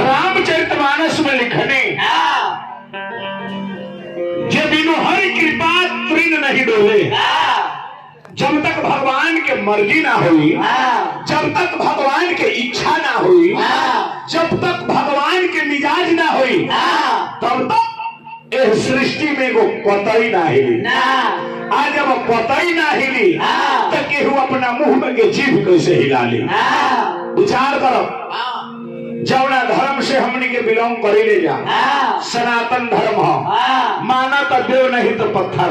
रामचरितमानस में लिखने जे बिनु हरि कृपा तृण नहीं डोले। जब तक भगवान के मर्जी ना हुई, जब तक भगवान के इच्छा ना हुई, जब तक भगवान के मिजाज ना हुई, तब तक इस सृष्टि में को पता ही ना हिली। आज जब पता ही ना हिली तो केहू अपना मुंह में के जीभ कैसे हिला ली। विचार करो, जौना धर्म से हमने के बिलोंग करे ले जा, सनातन धर्म हो, माना तो देव नहीं तो पत्थर,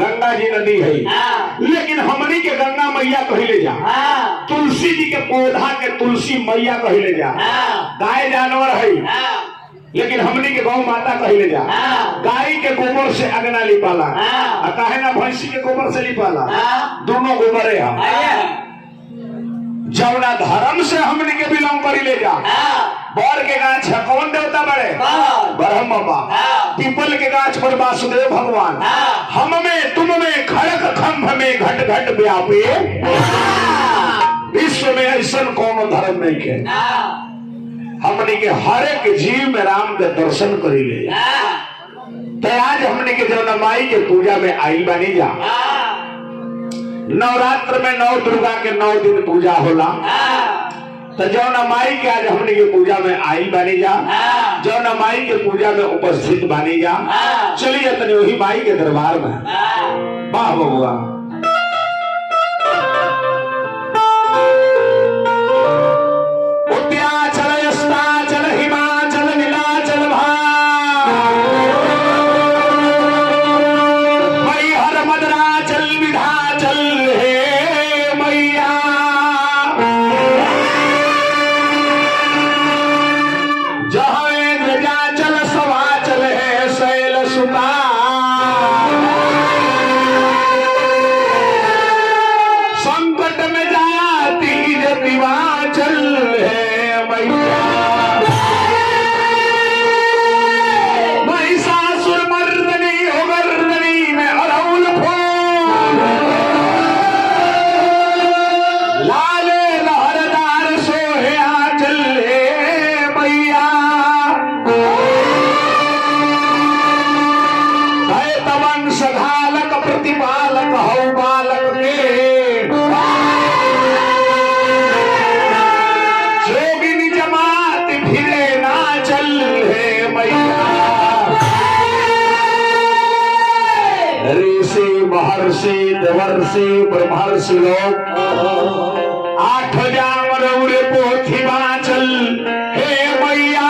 गंगा जी नदी है, लेकिन हमनी के गंगा मैया कहले जा, तुलसी जी के पौधा के तुलसी मैया कहले जा, गाय जानवर है, लेकिन हमनी के गौ माता कहले जा। गाय के गोबर से अगना लिपाला, काहे ना भैंसी के गोबर से लिपाला, दोनों गोबरे हम। जौना धर्म से हमने के बिलोंग करी ले जा, बर के गाछ है कौन देवता बड़े? ब्रह्म बाबा। पीपल के गाछ पर वासुदेव भगवान। हम में तुम में खड़क खंभ में घट घट व्यापी, विश्व में ऐसा कौन धर्म नहीं के। हमने के हर एक जीव में राम के दर्शन करी ले जा। तो आज हमने के जौना माई के पूजा में आई बानी जा, नवरात्र में 9 दुर्गा के 9 दिन पूजा होला, तो जौना माई के आज हमने के पूजा में आई बानी जा, जौना माई के पूजा में उपस्थित बानी जा। चलिए तनी वही माई के दरबार में। वाह बबुआ, उत्याचल अस्ताचल हिमाचल नीलाचल मैहर मदराचल विधाचल हे मैया। जहाँ ध्वजाचल सवाचल है शैल सुता, संकट में जाती दिवाचल है मैया। महिषासुर मर्दनी हो गर्दनी में अरौल फूल, लाले लहरदार सोहे आंचल है मैया। वंश घालक प्रतिपालक हौ बालक के, जोगिनी जमात फिरे नाचल है मैया। ऋषि महर्षि देवर्षि ब्रह्मर्षि लोग 8 जामर उड़े पोथी बाचल हे मैया।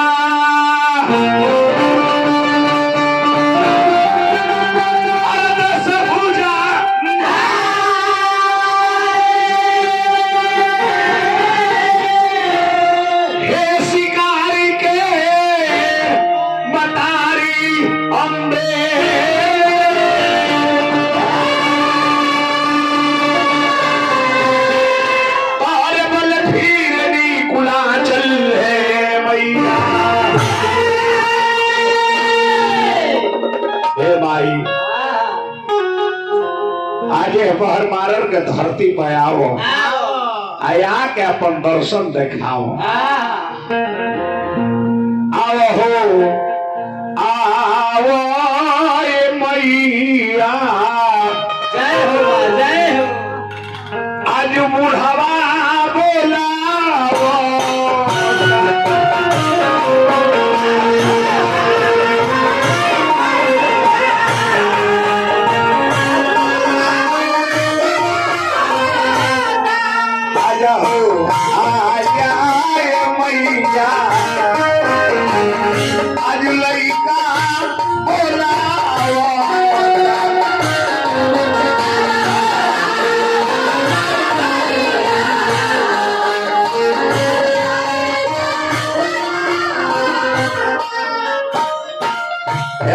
आजे बहर मारर के धरती पे आओ, आया के अपन दर्शन देखाओ। आओ हो आओ मैया, जय हो जय हो। आज बुढ़ावा बोलाओ, आजा हो आया मैया, आज लइका बोलाओ।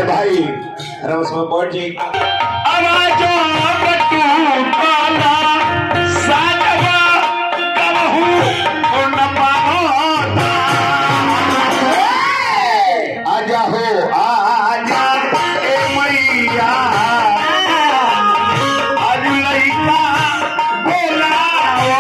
भाई उसमें बोर्ड जी आवाजों बटू काला साजवा कबहू उन पाना। आजा हो आजा ए मैया, आज लइका बोलाओ।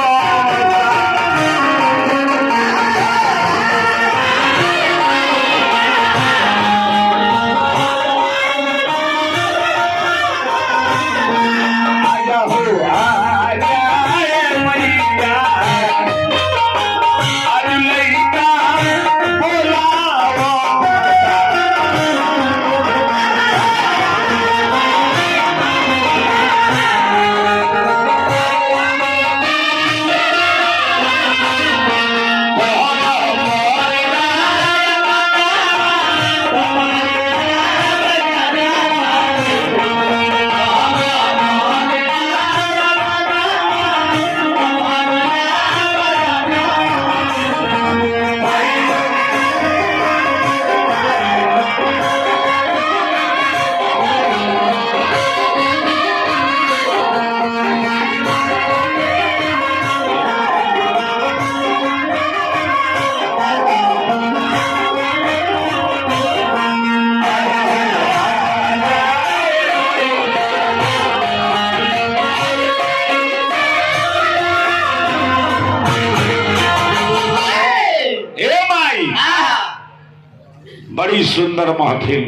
बड़ी सुंदर महफिल,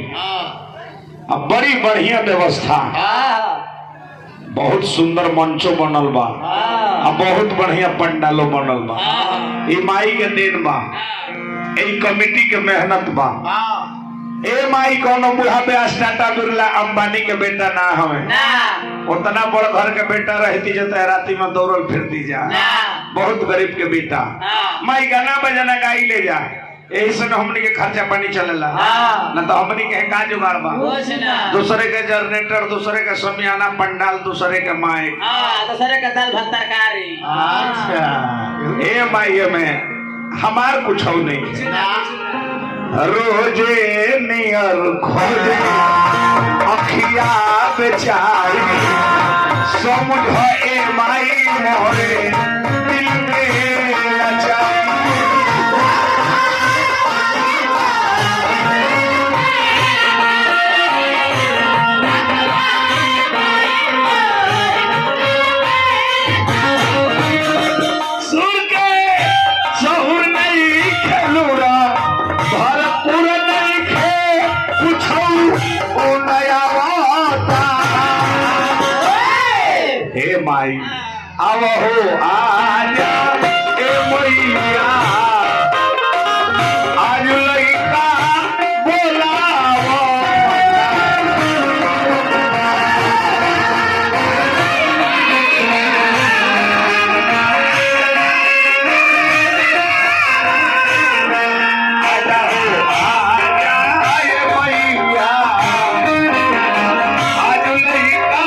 अब बड़ी बढ़िया व्यवस्था, बहुत सुंदर मंचो बनल बा, अब बहुत बढ़िया पंडालो बनल बा। ई माई के देन बा, ई कमेटी के मेहनत बा। ए माई कोनो बुढ़ा ब्यास टाटा बिरला अंबानी के बेटा ना हवे, उतना बड़ घर के बेटा रहती जो राती में दौड़ल फिरती जा, बहुत गरीब के बेटा। माई गाना बजाना गाई ले जा, यही से हमनी के खर्चा पानी चलेला, न तो हमनी के का जुगाड़ बा। दूसरे के जनरेटर, दूसरे के समियाना पंडाल, दूसरे के माई, दूसरे के दाल भात तरकारी। अच्छा ए माई में हमार कुछ नहीं, रोजे नियर खोजे अखिया बेचारी, समझ ए माई मोरे दिल में लाचारी। सुर के सहुर नहीं खेलूरा, भरपूर नहीं खे कुछो ओ नया वाता। हे माई अब हो आजा ए मैया, आज लइका बोलावा। आजा हो आजा ए मैया, आज लइका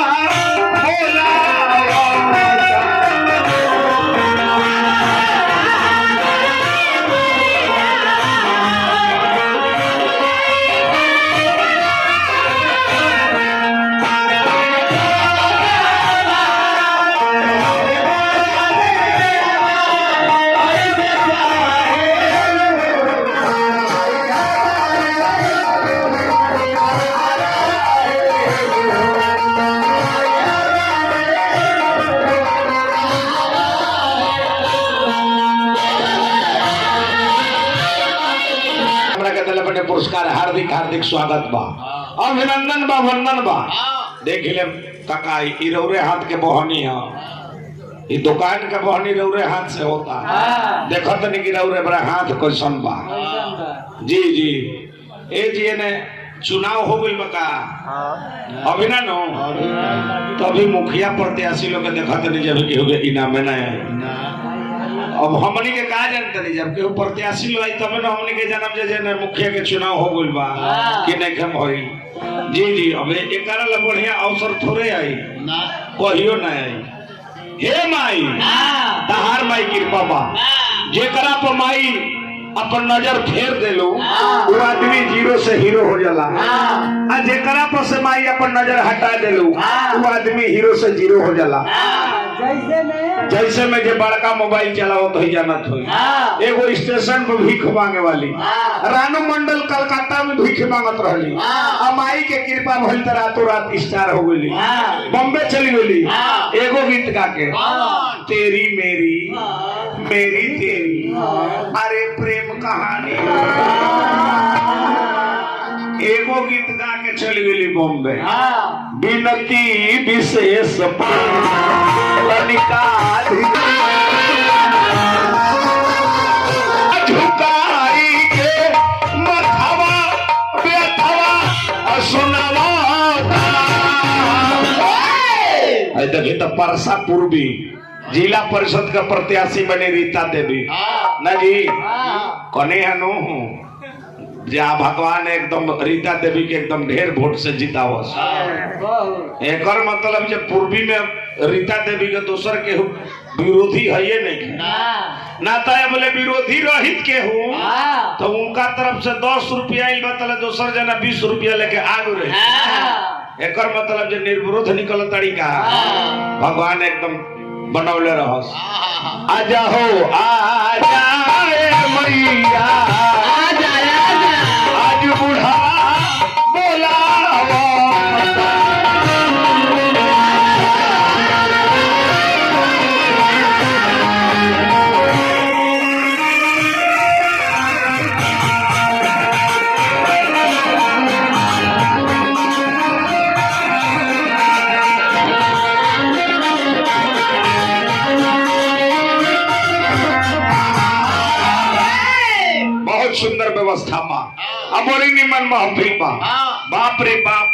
बोलावा। पुरस्कार हार्दिक हार्दिक स्वागत बा, अभिनंदन बा, वंदन बा। देख ले काका, ई रौरे हाथ के बहनी है, ई दुकान के बहनी रौरे हाथ से होता। देखो तो नहीं कि रौरे बड़ा हाथ कैसन बा। जी जी ए जी ने चुनाव हो गई बका अभी ना नो, तभी मुखिया प्रत्याशी लोग देखा तो नहीं जब कि इनाम में ना। अब हमनी के कहा जानते नहीं, जब केहू प्रत्याशी लोग आई तब ना हमनी के जन्म जे मुखिया के चुनाव हो गइल बा कि नहीं कम होई। जी जी अब एकरा ला बढ़िया अवसर थोड़े आई ना, कहियो ना आई। हे माई तहार माई कृपा बा, जेकरा पर माई अपन नजर फेर देलो वो आदमी जीरो से हीरो हो जाला, आ जेकरा पर से माई अपन नजर हटा देलो वो आदमी हीरो से जीरो हो जाला। जैसे में जे बड़का मोबाइल चलाओ तो ही जानत हो, एगो स्टेशन पर भीख मांगे वाली रानू मंडल कलकत्ता में भीख मांगत रहली, आ माई के कृपा भइल त रातों रात स्टार हो गई, बॉम्बे चली गई। एगो गीत गा के, तेरी मेरी मेरी तेरी, अरे प्रेम कहानी, एगो गीत गा के चली गई बॉम्बे। बिनती विशेष झुकाई के मथवा बेथवा सुनावा। देखिए तो परसा पूर्वी जिला परिषद का प्रत्याशी बने रीता देवी ना जी, कने हनु जहाँ भगवान एकदम रीता देवी के एकदम ढेर वोट से जीतावस। एकर मतलब जब पूर्वी में रीता देवी के दोसर के विरोधी है ये नहीं ना, तो बोले विरोधी रहित के हूँ तो उनका तरफ से 10 रुपया बतल, दोसर जना 20 रुपया लेके आगे रहे। एकर मतलब जो निर्विरोध निकल तरीका भगवान एकदम बनौले रहस। आजा हो आजा मैया, आज बूढ़ा बोलावा। व्यवस्था बा अब बड़ी निमन महफिल बा बाप रे बाप